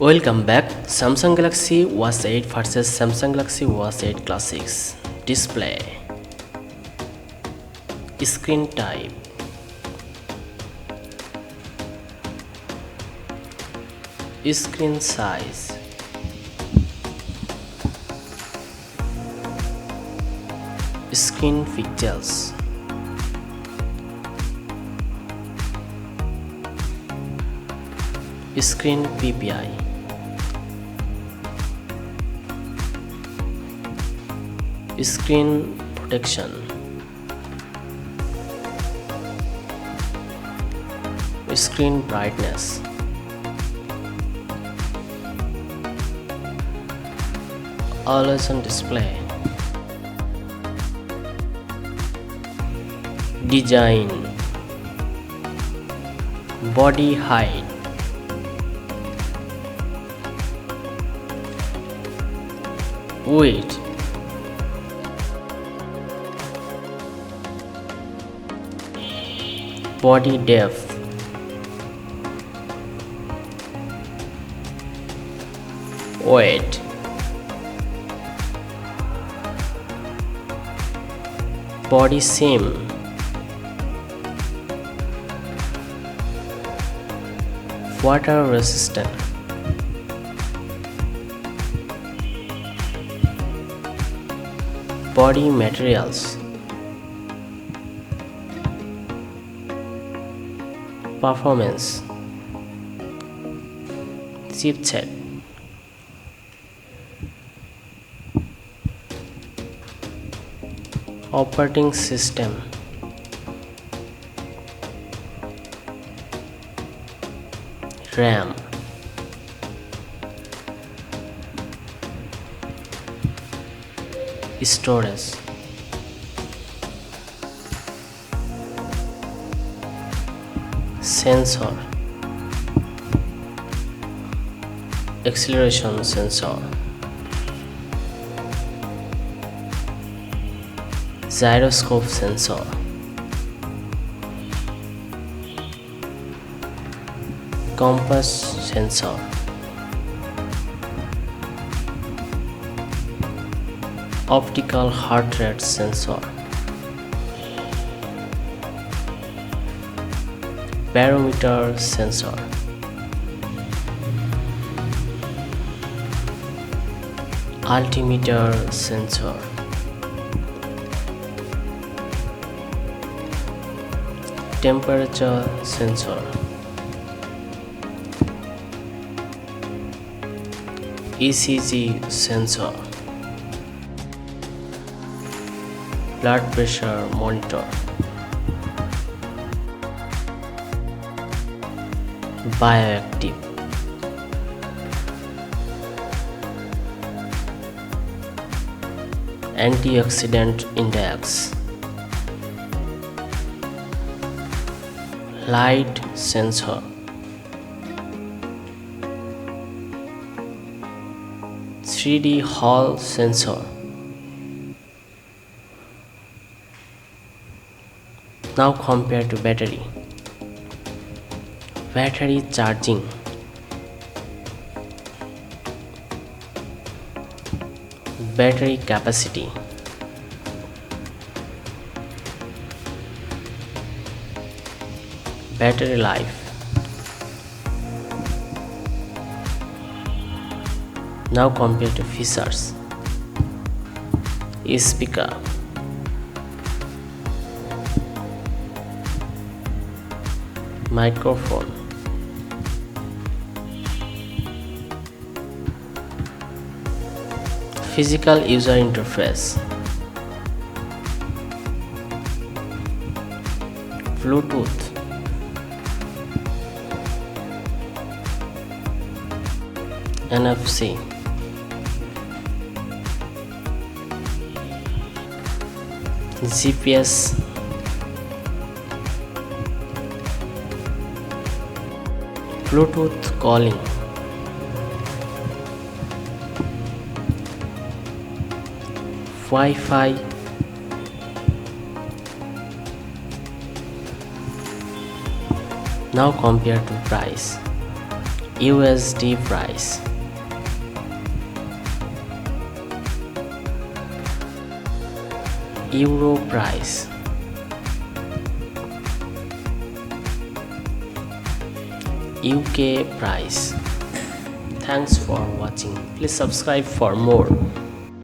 Welcome back. Samsung Galaxy Watch 8 versus Samsung Galaxy Watch 8 Classics. Display, screen type, screen size, screen pixels, screen PPI, screen protection, screen brightness, always on display, design, body height, weight, body depth, weight, body seam, water resistant, body materials, performance, chipset, operating system, RAM, storage, sensor, acceleration sensor, gyroscope sensor, compass sensor, optical heart rate sensor, barometer sensor, altimeter sensor, temperature sensor, ECG sensor, blood pressure monitor, bioactive, antioxidant index, light sensor, 3D Hall sensor. Now compare to battery charging, battery capacity, battery life. Now compare to features, speaker, microphone, physical user interface, Bluetooth, NFC, GPS, Bluetooth calling, Wi-Fi, now compare to price. USD price. Euro price. UK price. Thanks for watching. Please subscribe for more.